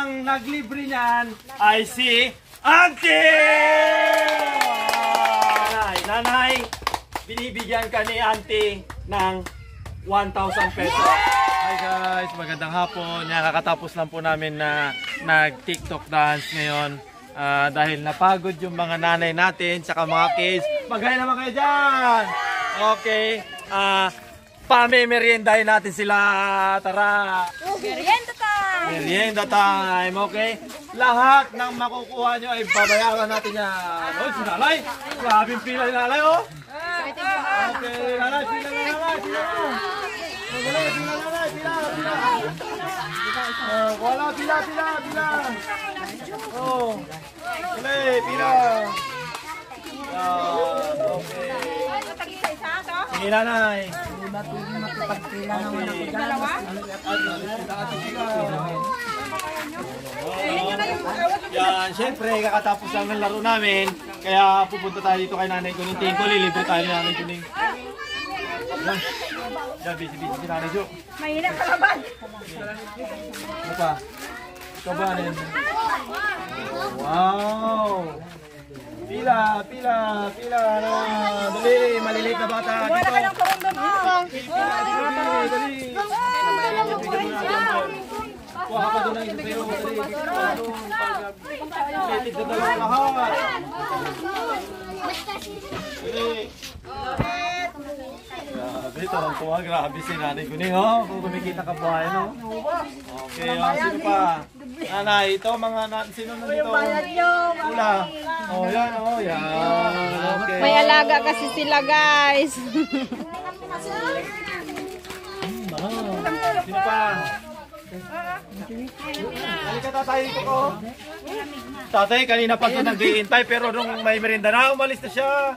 Ang naglibre niyan ay si Auntie! Nanay, binibigyan ka ni Auntie ng 1,000 pesos. Hi guys, magandang hapon. Nakakatapos lang po namin na nag-TikTok dance ngayon. Dahil napagod yung mga nanay natin saka mga kids. Mag-hi naman kayo dyan! Okay. Pamemeriendahin natin sila. Tara! Merienda time! Merienda time, okay? Lahat ng makukuha nyo ay babayaran natin yan. Oh, si nanay! Grabing pila ni nanay, oh! Okay, nanay, pila na nanay, pila na! Magaling, pila nanay, pila, pila! Wala, pila, pila, pila! Oh! Uli, pila! Okay. Sige nanay. Yan, syempre kakatapos lang ng laro namin. Kaya pupunta tayo dito kay Nanay Kuning. Tingin ko lilibre tayo ni Nanay Kuning. Yan, busy si Nanay Jo. Mahirap kalaban. Ano pa? Ikaw ba na yan? Wow! Pila, pila, pila na. Dali, maliliit na bata. Wala ka ng karondo mo. Dali. Kuha ka doon ang isa sa'yo. Dali, pagkakitig na dalawa lahat. Dali. Grabe, tuwang-tuwa. Grabe si Nanay Kuning, oh. Kung kumikita ka buhay, no? Okay, sino pa? Nanay, ito mga sino na dito? Pula. Oh, yan, oh, yan. Okay. May alaga kasi sila, guys. Sino pa? Halika tatay dito ko. Tatay, kanina pa ito nag-iintay pero nung may merienda na, umalis na siya.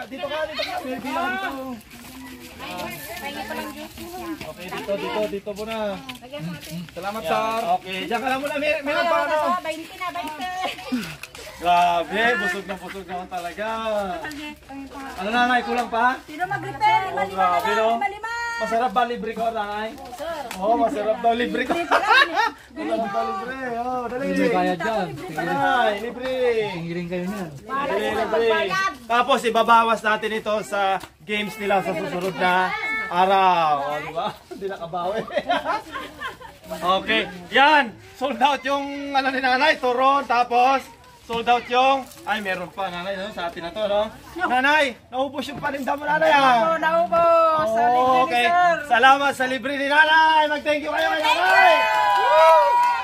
Dito ka, dito ka. May bilang dito. Okay, dito muna. Salamat, sir. Okay, diyan ka lang muna. Meron pa ano? 20 na, 20. Grabe, busog naman talaga. Ano nanay, kulang pa? Sino mag-repair? Oh, grabe no? Masarap ba libre ko, nanay? Oo, masarap daw libre ko. Masarap ba libre? Oo, dali. Libre kaya dyan. Nanay, libre. Tinggiling kayo niyan. Libre. Tapos ibabawas natin ito sa games nila sa susunod na araw. O, diba? Hindi nakabawi. Okay. Yan. Sold out yung ano ni nanay, turon. Tapos sold out yung, ay meron pa nanay no? Sa atin na to, no? Nanay, naubos yung paninda mo nanay ah. Naubos. Okay, salamat sa libre ni nanay. Mag-thank you kayo kay nanay.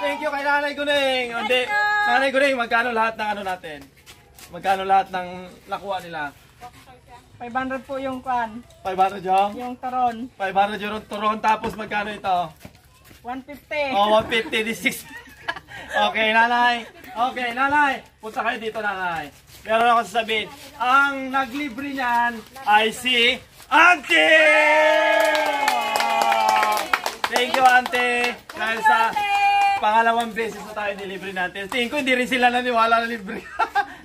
Thank you kay Nanay Kuning. Hindi, Nanay Kuning, magkano lahat ng ano natin? Magkano lahat ng nakuha nila? 500 po yung kwan. 500 yung? Yung taron. 500 yung turon. Tapos magkano ito? 150. Oh, 150. This is... Okay, nanay. Okay, nanay. Punta kayo dito, nanay. Meron ako sasabihin. Ang naglibre niyan ay si Auntie! Thank you, Auntie. Dahil sa pangalawang beses na tayo nilibre natin. Tingin ko hindi rin sila naniwala na libre.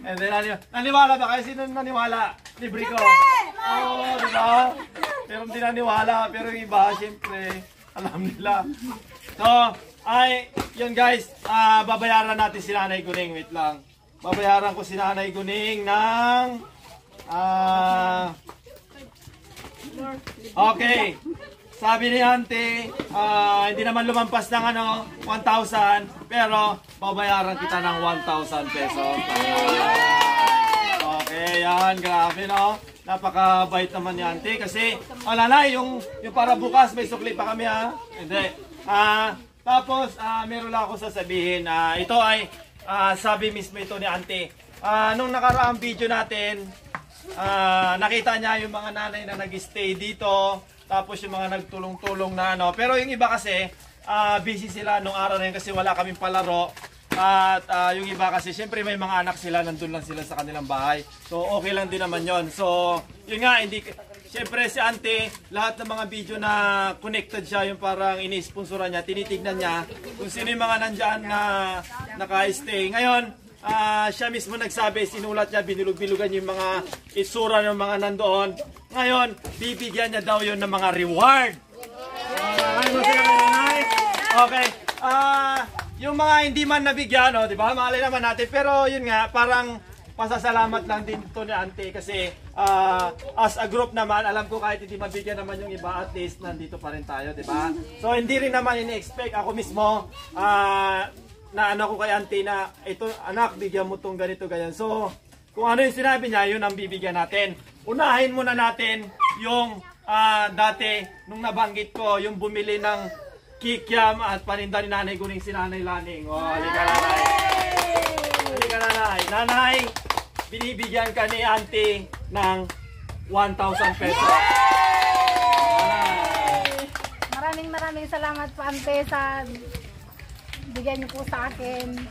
And then, naniwala ba kayo? Sino naniwala? Libre ko. Oo, di ba? Pero hindi naniwala. Pero yung iba, siyempre, alam nila. So, ay, yun guys, babayaran natin si Nanay Kuning. Wait lang. Babayaran ko si Nanay Kuning ng... okay. Sabi ni Auntie, hindi naman lumampas ng ano, 1,000. Pero, babayaran kita ng 1,000 pesos. Okay, yan. Grabe, no? Napakabait naman ni Auntie. Kasi, wala na, yung para bukas, may sukli pa kami, ha? Hindi. Tapos, meron lang ako sasabihin. Ito ay, sabi mismo ito ni Auntie. Nung nakaraang video natin, nakita niya yung mga nanay na nag-stay dito. Tapos yung mga nagtulong-tulong na ano. Pero yung iba kasi, busy sila nung araw na yun kasi wala kaming palaro. At yung iba kasi, syempre may mga anak sila, nandun lang sila sa kanilang bahay. So, okay lang din naman yon. So, yun nga, hindi... Siyempre si Auntie, lahat ng mga video na connected siya, yung parang ini-sponsoran niya, tinitignan niya kung sino yung mga nandyan na naka-stay. Ngayon, siya mismo nagsabi, sinulat niya, binulog-bilugan yung mga itsura ng mga nandoon. Ngayon, bibigyan niya daw yun ng mga reward. Okay. yung mga hindi man nabigyan, di ba? Malay naman natin. Pero yun nga, parang pasasalamat lang din to ni Auntie kasi as a group naman, alam ko kahit hindi mabigyan naman yung iba, at least nandito pa rin tayo, di ba? So hindi rin naman ini-expect ako mismo na ano ko kay Auntie na ito, anak, bigyan mo tong ganito, ganyan. So kung ano yung sinabi niya, yun ang bibigyan natin. Unahin muna natin yung dati, nung nabanggit ko, yung bumili ng kikiam at paninda ni Nanay Guning, si Nanay Laning. Oh, halika nanay. Halika nanay. Nanay, binibigyan ka ni Auntie ng 1,000 pesos. Maraming salamat po, Ante, sa bigyan niyo po sa akin.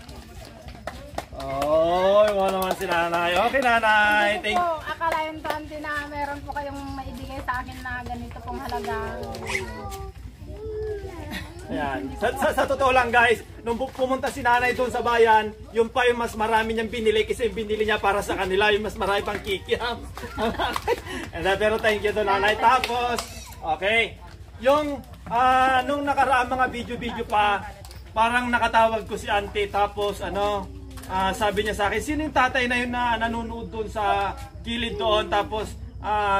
Oh, wala naman si Nanay. Okay, Nanay. Hindi po akalain po, Ante, na meron po kayong maibigay sa akin na ganito pong halaga. Ayan. Sa totoo lang guys, nung pumunta si Nanay doon sa bayan, yung pa yung mas marami niyang binili kasi yung binili niya para sa kanila, yung mas marami pang kikiam. Pero thank you to Nanay. Tapos, okay, yung nung nakaraang mga video pa, parang nakatawag ko si Auntie, tapos sabi niya sa akin, sino yung tatay na yun na nanonood doon sa gilid doon, tapos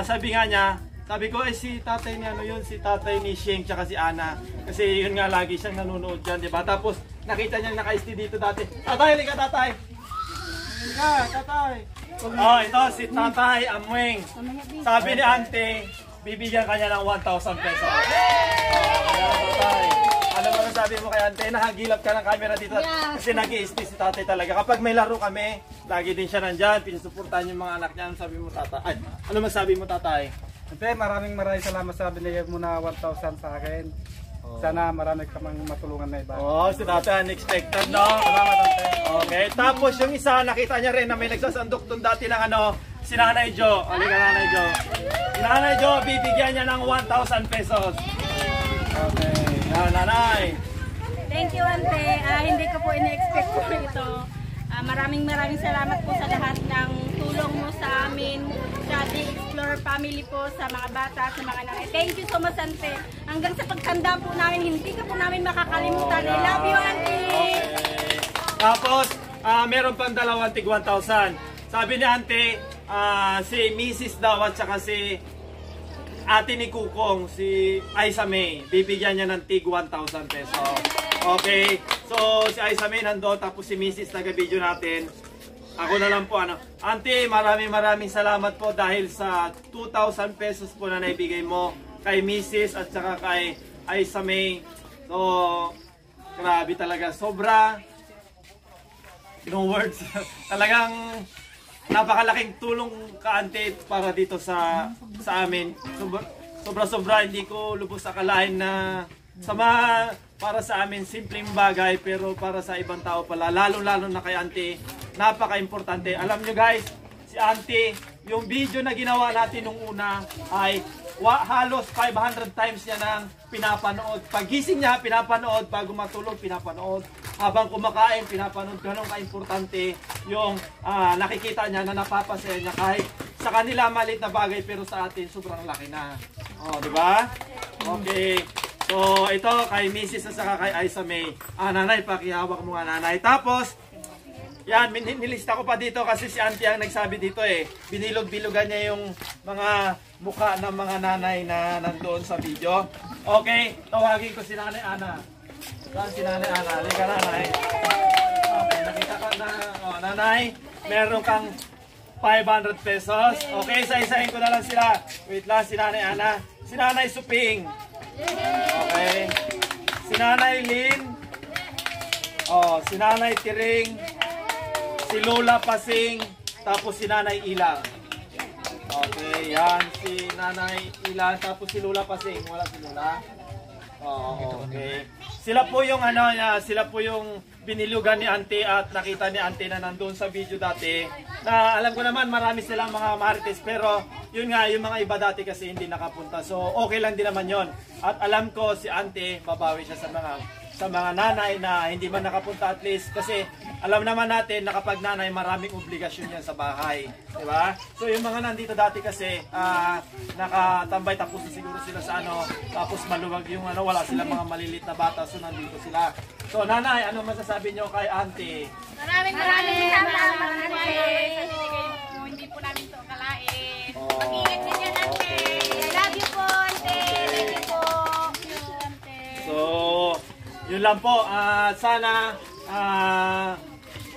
sabi nga niya, sabi ko, si tatay ni si tatay ni Sheng tsaka si Ana. Kasi yun nga lagi siyang nanonood dyan, di ba? Tapos nakita niya naka-SD dito dati. Tatay, halika tatay! Halika, tatay! Oh, ito si Tatay Amweng. Sabi ni Auntie, bibigyan kanya ng 1,000 pesos. Tatay. Ano ba sabi mo kay Auntie? Nahagilap ka ng camera dito. Kasi nag-i-SD si tatay talaga. Kapag may laro kami, lagi din siya nandyan. Pinusuportahan yung mga anak niya. Ano sabi mo tatay? Ay, ano masabi mo tatay? Ante, maraming salamat sa binigay mo na 1,000 sa akin. Sana marami ka mang matulungan na iba. Oh, si tatay unexpected, no? Salamat, Ante. Okay, tapos yung isa, nakita niya rin na may nagsasandok doon dati ng si Nanay Jo. Halika Nanay Jo. Si Nanay Jo, bibigyan niya ng 1,000 pesos. Okay, yan Nanay. Thank you, Ante. Hindi ko po ini-expect po ito. Maraming salamat po sa lahat ng tulong mo sa amin, sa The Explorer family po, sa mga bata, sa mga nanay. Thank you so much, Ante. Hanggang sa pagtanda po namin, hindi ka po namin makakalimutan. I love you, Ante. Okay. Tapos, meron pang dalawang tig 1,000. Sabi ni Ante, si Mrs. daw at saka si ate ni Kukong, si Aisa May, bibigyan niya ng tig 1,000 pesos. Okay, so si Aisa May nandoon, tapos si Mrs. taga-video natin. Ako na lang po, Auntie, maraming salamat po dahil sa 2,000 pesos po na naibigay mo kay Mrs. at saka kay Aisa May. So, grabe talaga, sobra. No words. Talagang napakalaking tulong ka, Auntie, para dito sa amin. Sobra, hindi ko lubos akalain na para sa amin simpleng bagay, pero para sa ibang tao pala, lalo na kay Auntie, napaka-importante. Alam nyo guys, si Auntie, yung video na ginawa natin nung una ay halos 500 times niya nang pinapanood. Pagising niya, pinapanood. Bago matulog, pinapanood. Habang kumakain, pinapanood. Ganun ka-importante yung nakikita niya na napapasaya niya kahit sa kanila maliit na bagay, pero sa atin sobrang laki na. Oh, di ba? Okay. So, ito kay Mrs. at saka kay Aisa May. Nanay, pakihawak mo nga, Nanay. Tapos, yan, nilista ko pa dito kasi si Auntie ang nagsabi dito eh. Binilog-bilugan niya yung mga mukha ng mga nanay na nandoon sa video. Okay, tawagin ko si Nanay Ana. Saan si Nanay Ana? Halika, Nanay. Okay, nakita ko na, Nanay, meron kang 500 pesos. Okay, isa-isahin ko na lang sila. Wait lang, si Nanay Ana. Si Nanay Suping. Okay. Si Nanay Lynn. Si Nanay Tiring. Si Lola Pasing. Tapos si Nanay Ilang. Okay, yan. Si Nanay Ilang. Tapos si Lola Pasing. Wala si Lola. Okay. Sila po yung sila po yung binilugan ni Auntie at nakita ni Auntie na nandoon sa video dati. Na alam ko naman marami silang mga marites, pero yun nga, yung mga iba dati kasi hindi nakapunta. So okay lang din naman yon. At alam ko si Auntie, babawi siya sa mga sa mga nanay na hindi man nakapunta, at least kasi alam naman natin na kapag nanay maraming obligasyon yan sa bahay, di ba? So yung mga nandito dati kasi nakatambay, tapos na siguro sila sa tapos maluwag yung wala silang mga malilit na bata, so nandito sila. So nanay, ano masasabi nyo kay auntie? Maraming salamat po. Hindi po namin ito akalain. Mag-ingat din yan, ate. I love you po, ate. Thank you po. So, yun lang po. Sana,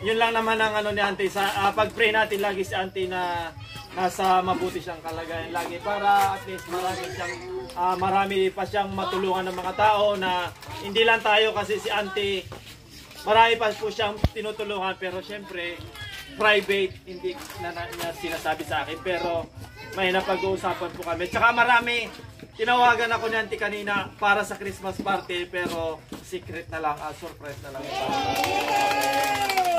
yun lang naman ang ni auntie. Pag-pray natin lagi si auntie na nasa mabuti siyang kalagayan lagi para at least marami pa siyang matulungan ng mga tao na hindi lang tayo, kasi si auntie marami pa po siyang tinutulungan, pero syempre private, hindi na sinasabi sa akin, pero may napag-uusapan po kami. Tsaka marami, tinawagan ako ni auntie kanina para sa Christmas party, pero secret na lang, surprise na lang.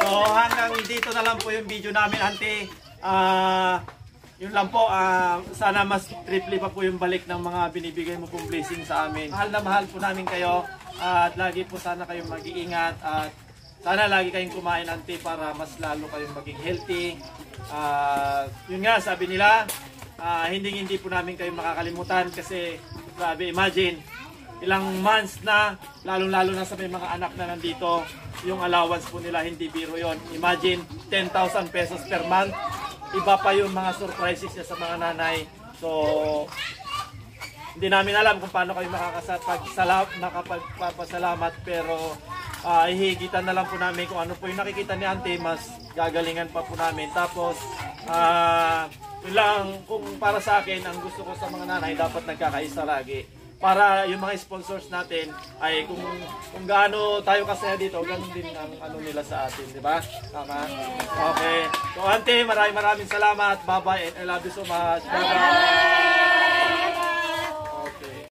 So hanggang dito na lang po yung video namin, auntie. Yun lang po, sana mas triple pa po yung balik ng mga binibigay mo pong blessing sa amin. Mahal na mahal po namin kayo, at lagi po sana kayong mag-iingat, at sana lagi kayong kumain, auntie, para mas lalo kayong maging healthy. Yun nga, sabi nila, hindi po namin kayo makakalimutan, kasi grabe, imagine, ilang months na, lalong-lalo na sa may mga anak na nandito, yung allowance po nila, hindi biro yon. Imagine, 10,000 pesos per month. Iba pa yung mga surprises niya sa mga nanay. So, hindi namin alam kung paano kayo makapagpapasalamat, pero ihigitan na lang po namin kung ano po yung nakikita ni auntie, mas gagalingan pa po namin. Tapos, yun lang, kung para sa akin, ang gusto ko sa mga nanay, dapat nagkakaisa lagi. Para yung mga sponsors natin ay kung gaano tayo kasaya dito, ganun din ang nila sa atin, di ba? Tama? Okay. So auntie, maraming salamat. Bye-bye and I love you so much. Bye-bye.